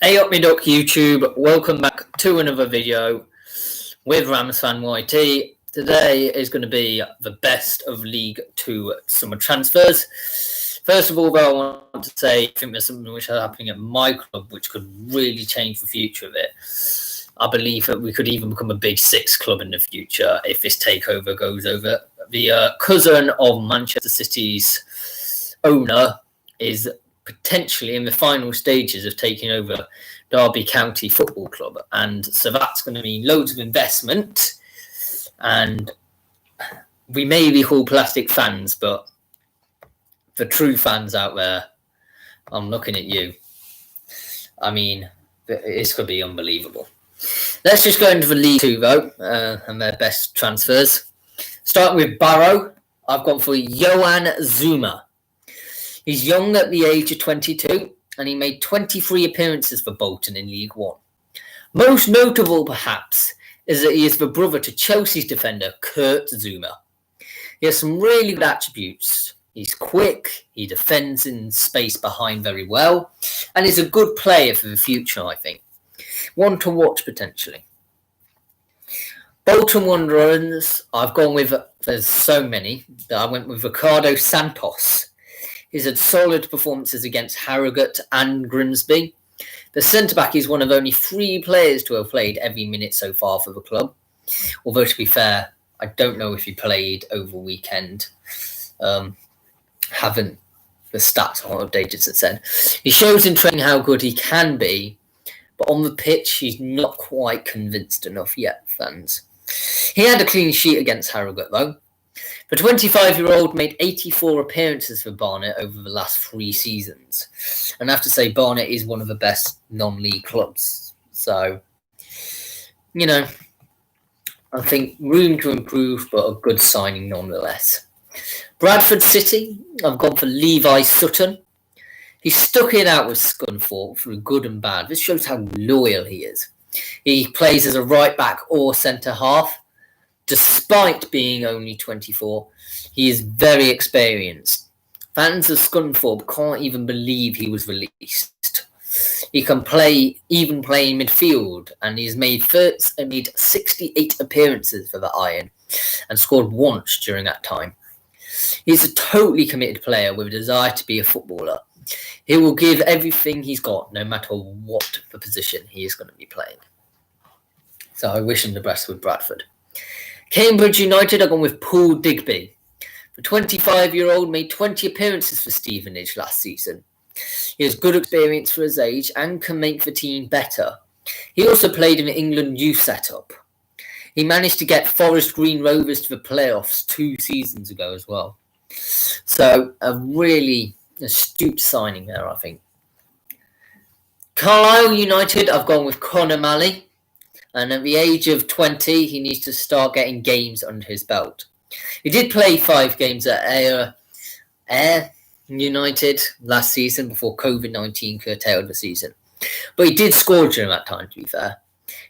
Hey up me duck YouTube, welcome back to another video with Rams Fan YT. Today is going to be the best of League 2 summer transfers. First of all, though, I want to say I think there's something which is happening at my club which could really change the future of it. I believe that we could even become a big six club in the future if this takeover goes over. The cousin of Manchester City's owner is potentially in the final stages of taking over Derby County Football Club, and so that's going to mean loads of investment, and we may be called plastic fans, but the true fans out there, I'm looking at you. I mean, it's going to be unbelievable. Let's just go into the League 2 though, and their best transfers. Starting with Barrow, I've gone for Yohan Zouma. He's young at the age of 22, and he made 23 appearances for Bolton in League One. Most notable, perhaps, is that he is the brother to Chelsea's defender, Kurt Zouma. He has some really good attributes. He's quick, he defends in space behind very well, and is a good player for the future, I think. One to watch, potentially. Bolton Wanderers, I've gone with, there's so many, that I went with Ricardo Santos. He's had solid performances against Harrogate and Grimsby. The centre-back is one of only 3 players to have played every minute so far for the club. Although, to be fair, I don't know if he played over weekend. Haven't the stats aren't updated since then. He shows in training how good he can be, but on the pitch, he's not quite convinced enough yet, fans. He had a clean sheet against Harrogate, though. The 25-year-old made 84 appearances for Barnet over the last 3 seasons. And I have to say, Barnet is one of the best non-league clubs. So, you know, I think room to improve, but a good signing nonetheless. Bradford City, I've gone for Levi Sutton. He stuck it out with Scunthorpe through good and bad. This shows how loyal he is. He plays as a right-back or centre-half. Despite being only 24, he is very experienced. Fans of Scunthorpe can't even believe he was released. He can even play in midfield, and he's made 68 appearances for the Iron and scored once during that time. He's a totally committed player with a desire to be a footballer. He will give everything he's got, no matter what the position he is going to be playing. So I wish him the best with Bradford. Cambridge United are gone with Paul Digby. The 25-year-old made 20 appearances for Stevenage last season. He has good experience for his age and can make the team better. He also played in the England youth setup. He managed to get Forest Green Rovers to the playoffs 2 seasons ago as well. So a really astute signing there, I think. Carlisle United, I've gone with Conor Malley. And at the age of 20, he needs to start getting games under his belt. He did play 5 games at Ayr United last season before COVID-19 curtailed the season. But he did score during that time, to be fair.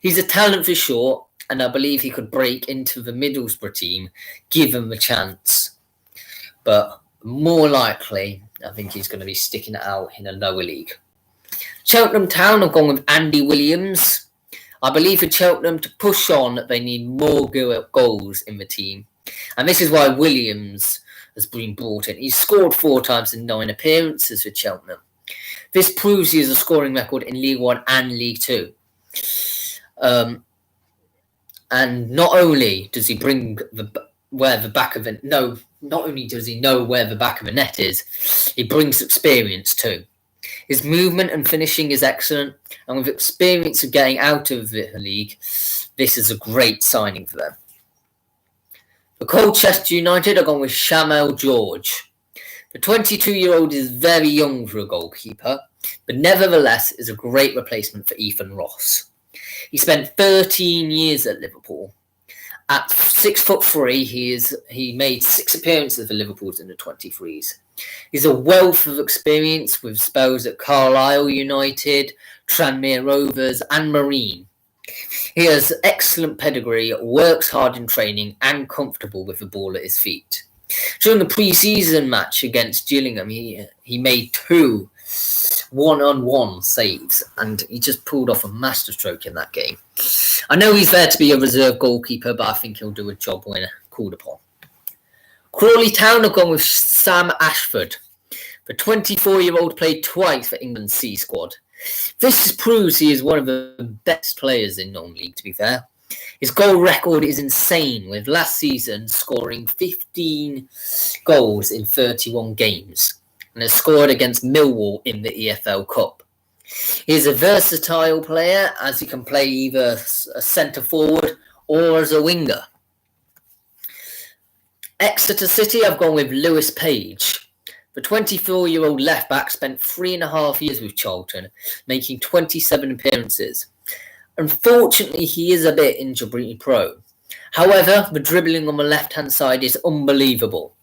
He's a talent for sure, and I believe he could break into the Middlesbrough team, give him a chance. But more likely, I think he's going to be sticking it out in a lower league. Cheltenham Town have gone with Andy Williams. I believe for Cheltenham to push on, they need more goals in the team. And this is why Williams has been brought in. He's scored 4 times in 9 appearances for Cheltenham. This proves he has a scoring record in League 1 and League 2. And not only does he bring where the back of the not only does he know where the back of the net is, he brings experience too. His movement and finishing is excellent, and with experience of getting out of the league, this is a great signing for them. The Colchester United are gone with Shamel George. The 22-year-old is very young for a goalkeeper, but nevertheless is a great replacement for Ethan Ross. He spent 13 years at Liverpool. At 6'3", he made 6 appearances for Liverpool's in the 23s. He's a wealth of experience with spells at Carlisle United, Tranmere Rovers and Marine. He has excellent pedigree, works hard in training and comfortable with the ball at his feet. During the pre-season match against Gillingham, he made 2 one-on-one saves, and he just pulled off a masterstroke in that game. I know he's there to be a reserve goalkeeper, but I think he'll do a job when called upon. Crawley Town have gone with Sam Ashford. The 24-year-old played twice for England's C squad. This proves he is one of the best players in non-league, to be fair. His goal record is insane, with last season scoring 15 goals in 31 games, and has scored against Millwall in the EFL Cup. He is a versatile player, as he can play either a centre-forward or as a winger. Exeter City have gone with Lewis Page. The 24-year-old left-back spent 3.5 years with Charlton, making 27 appearances. Unfortunately, he is a bit injury-prone. However, the dribbling on the left-hand side is unbelievable,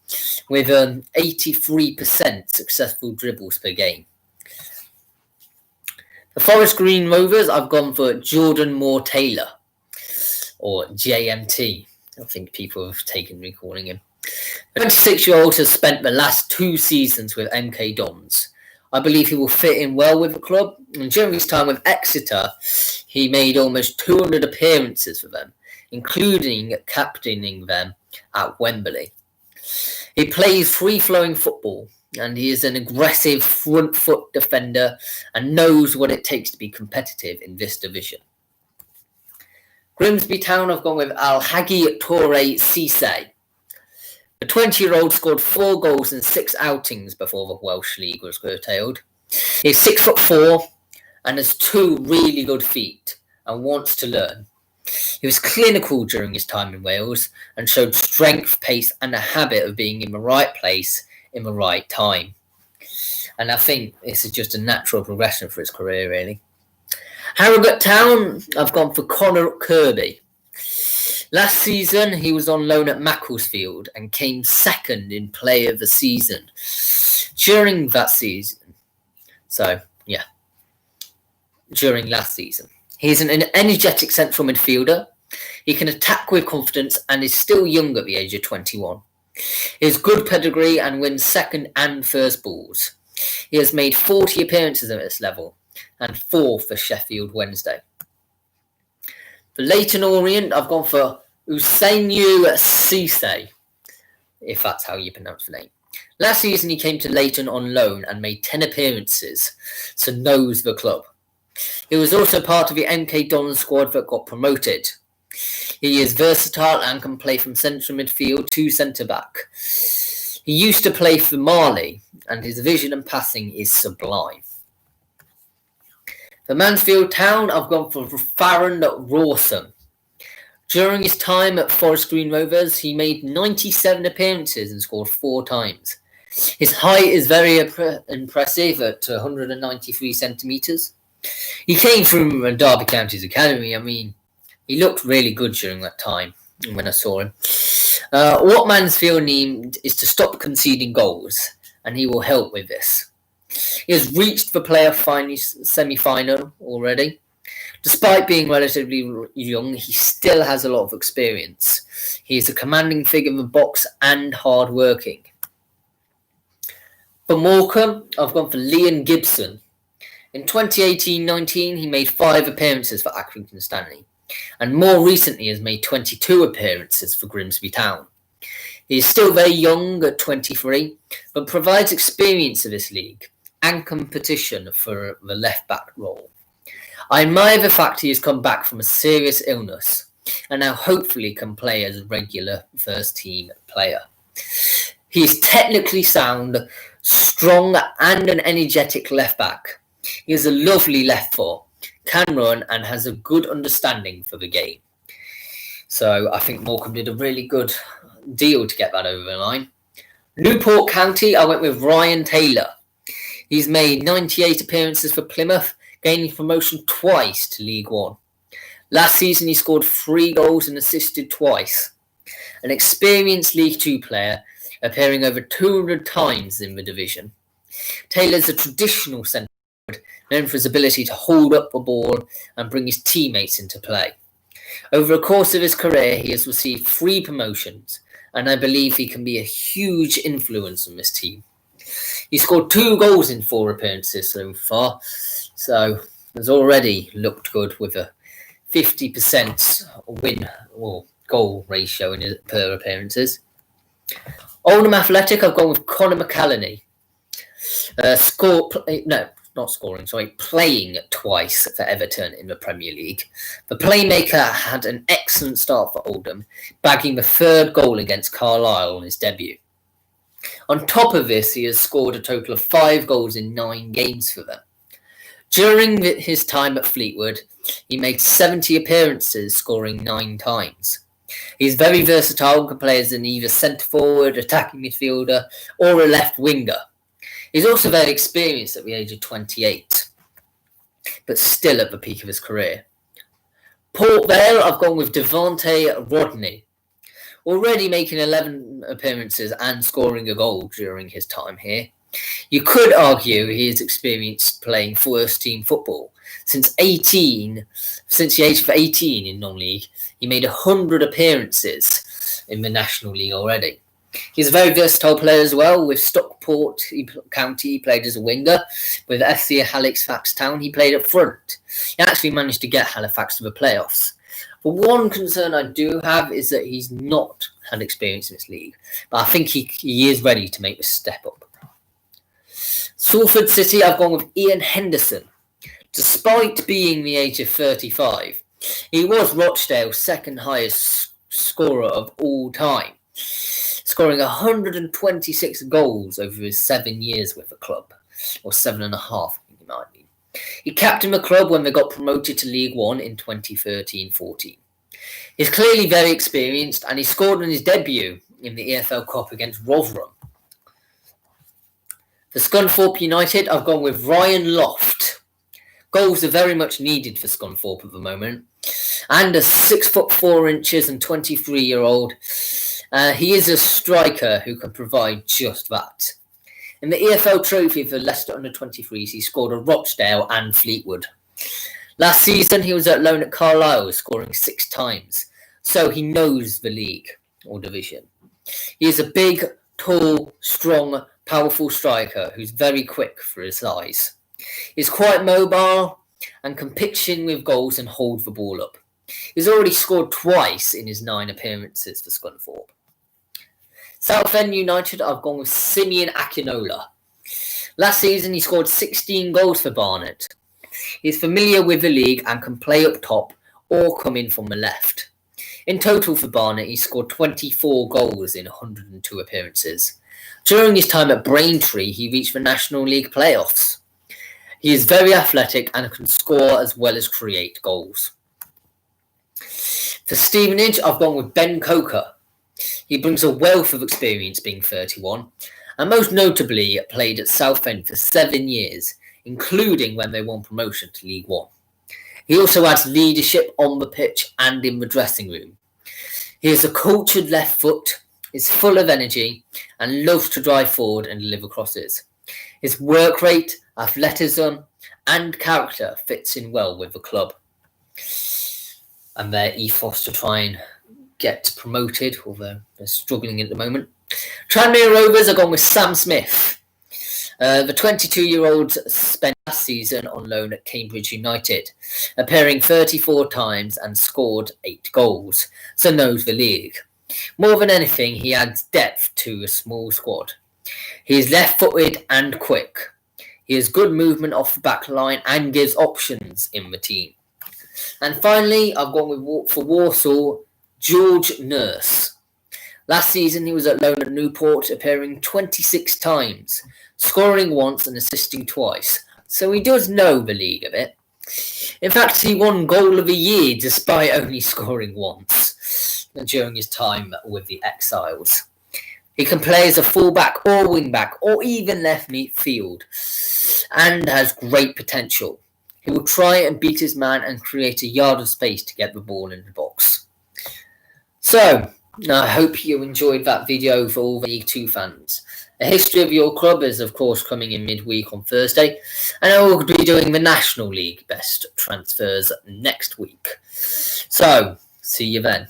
with 83% successful dribbles per game. The Forest Green Rovers have gone for Jordan Moore-Taylor, or JMT. I think people have taken me calling him. The 26-year-old has spent the last 2 seasons with MK Dons. I believe he will fit in well with the club, and during his time with Exeter, he made almost 200 appearances for them, including captaining them at Wembley. He plays free-flowing football, and he is an aggressive front-foot defender and knows what it takes to be competitive in this division. Grimsby Town have gone with Alhagi Toure Cisse. The 20-year-old scored 4 goals in 6 outings before the Welsh League was curtailed. He is 6'4" and has 2 really good feet and wants to learn. He was clinical during his time in Wales and showed strength, pace and a habit of being in the right place in the right time. And I think this is just a natural progression for his career, really. Harrogate Town have gone for Connor Kirby. Last season, he was on loan at Macclesfield and came second in Player of the Season during that season. During last season. He's an energetic central midfielder. He can attack with confidence and is still young at the age of 21. He has good pedigree and wins second and first balls. He has made 40 appearances at this level and 4 for Sheffield Wednesday. For Leyton Orient, I've gone for Ousseini Cisse, if that's how you pronounce the name. Last season, he came to Leyton on loan and made 10 appearances, so knows the club. He was also part of the MK Dons squad that got promoted. He is versatile and can play from central midfield to centre-back. He used to play for Marley, and his vision and passing is sublime. For Mansfield Town, I've gone for Farron Rawson. During his time at Forest Green Rovers, he made 97 appearances and scored 4 times. His height is very impressive at 193 centimetres. He came from Derby County's academy. I mean, he looked really good during that time when I saw him. What Mansfield need is to stop conceding goals, and he will help with this. He has reached the playoff semi-final already. Despite being relatively young, he still has a lot of experience. He is a commanding figure in the box and hard-working. For Morecambe, I've gone for Liam Gibson. In 2018-19, he made 5 appearances for Accrington Stanley, and more recently has made 22 appearances for Grimsby Town. He is still very young at 23, but provides experience of this league and competition for the left-back role. I admire the fact he has come back from a serious illness and now hopefully can play as a regular first-team player. He is technically sound, strong and an energetic left-back. He has a lovely left foot, can run and has a good understanding for the game. So I think Morecambe did a really good deal to get that over the line. Newport County, I went with Ryan Taylor. He's made 98 appearances for Plymouth, gaining promotion twice to League One. Last season, he scored 3 goals and assisted twice. An experienced League Two player, appearing over 200 times in the division. Taylor's a traditional centre forward, known for his ability to hold up the ball and bring his teammates into play. Over the course of his career, he has received 3 promotions, and I believe he can be a huge influence on this team. He scored 2 goals in 4 appearances so far, so has already looked good with a 50% win or goal ratio in his per appearances. Oldham Athletic, I've gone with Conor McAleny. Playing twice for Everton in the Premier League. The playmaker had an excellent start for Oldham, bagging the 3rd goal against Carlisle on his debut. On top of this, he has scored a total of 5 goals in 9 games for them. During his time at Fleetwood, he made 70 appearances, scoring 9 times. He's very versatile and can play as an either centre-forward, attacking midfielder, or a left winger. He's also very experienced at the age of 28, but still at the peak of his career. Port Vale, I've gone with Devontae Rodney, already making 11 appearances and scoring a goal during his time here. You could argue he is experienced playing first-team football. Since the age of 18 in non-league, he made 100 appearances in the National League already. He's a very versatile player as well. With Stockport County, he played as a winger. With FC Halifax Town, he played up front. He actually managed to get Halifax to the playoffs. But one concern I do have is that he's not had experience in this league. But I think he is ready to make the step up. Salford City, I've gone with Ian Henderson. Despite being the age of 35, he was Rochdale's 2nd highest scorer of all time, scoring 126 goals over his 7 years with the club, or 7.5, I think it might be. He captained the club when they got promoted to League One in 2013-14. He's clearly very experienced, and he scored on his debut in the EFL Cup against Rotherham. For Scunthorpe United, I've gone with Ryan Loft. Goals are very much needed for Scunthorpe at the moment, and a 6'4" and 23-year-old. He is a striker who can provide just that. In the EFL Trophy for Leicester under-23s, he scored at Rochdale and Fleetwood. Last season, he was at loan at Carlisle, scoring 6 times, so he knows the league or division. He is a big, tall, strong, powerful striker who's very quick for his size. He's quite mobile and can pitch in with goals and hold the ball up. He's already scored twice in his 9 appearances for Scunthorpe. Southend United, I've gone with Simeon Akinola. Last season, he scored 16 goals for Barnet. He's familiar with the league and can play up top or come in from the left. In total for Barnet, he scored 24 goals in 102 appearances. During his time at Braintree, he reached the National League playoffs. He is very athletic and can score as well as create goals. For Stevenage, I've gone with Ben Coker. He brings a wealth of experience being 31, and most notably played at Southend for 7 years, including when they won promotion to League One. He also adds leadership on the pitch and in the dressing room. He has a cultured left foot, is full of energy, and loves to drive forward and deliver crosses. His work rate, athleticism, and character fits in well with the club and their ethos to try and get promoted, although they're struggling at the moment. Tranmere Rovers are gone with Sam Smith. The 22-year-old spent last season on loan at Cambridge United, appearing 34 times and scored 8 goals, so knows the league. More than anything, he adds depth to a small squad. He is left-footed and quick. He has good movement off the back line and gives options in the team. And finally, I've gone with, for Walsall, George Nurse. Last season, he was at loan at Newport, appearing 26 times, scoring once and assisting twice. So he does know the league a bit. In fact, he won Goal of the Year despite only scoring once during his time with the Exiles. He can play as a fullback or wingback or even left midfield and has great potential. He will try and beat his man and create a yard of space to get the ball in the box. So, I hope you enjoyed that video for all the League 2 fans. A history of your club is, of course, coming in midweek on Thursday, and I will be doing the National League best transfers next week. So, see you then.